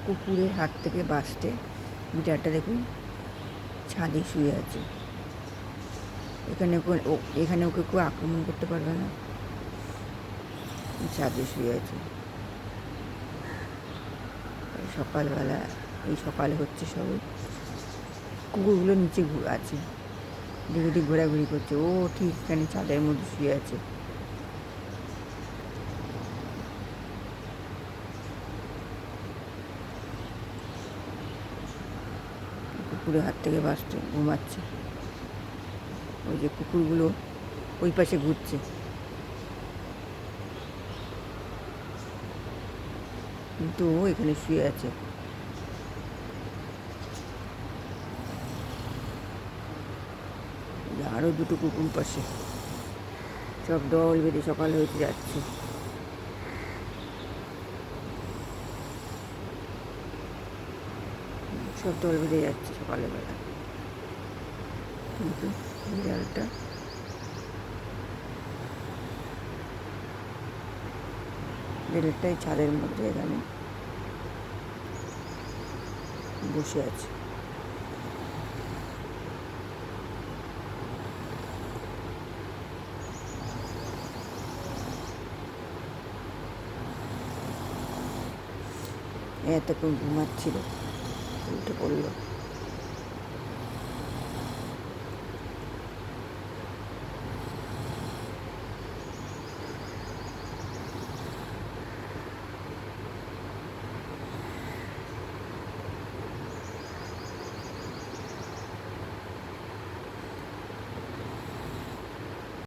কুকুরের হাত থেকে বাঁচতে বিড়ালটা দেখুন ছাদে শুয়ে আছে। এখানে ওকে কেউ আক্রমণ করতে পারবে না, ছাদে শুয়ে আছে। সকালবেলা, এই সকালে হচ্ছে সবে, কুকুরগুলো নিচে আছে, দিক ওদিক ঘোরাঘুরি করছে। ও ঠিক এখানে ছাদের মধ্যে শুয়ে আছে। কুকুরের হাত থেকে বাঁচতে ঘুমাচ্ছে। ওই যে কুকুরগুলো ওই পাশে ঘুরছে, কিন্তু ও এখানে শুয়ে আছে। আরও দুটো কুকুর পাশে, সব দল বেঁধে সকাল হইতে যাচ্ছে। সব দল বেঁধে যাচ্ছে সকালবেলা, কিন্তু বিড়ালটা বিড়ালটাই ছাদের মধ্যে এখানে বসে আছে। এতক্ষণ ঘুমাচ্ছিল, উঠে পড়লো।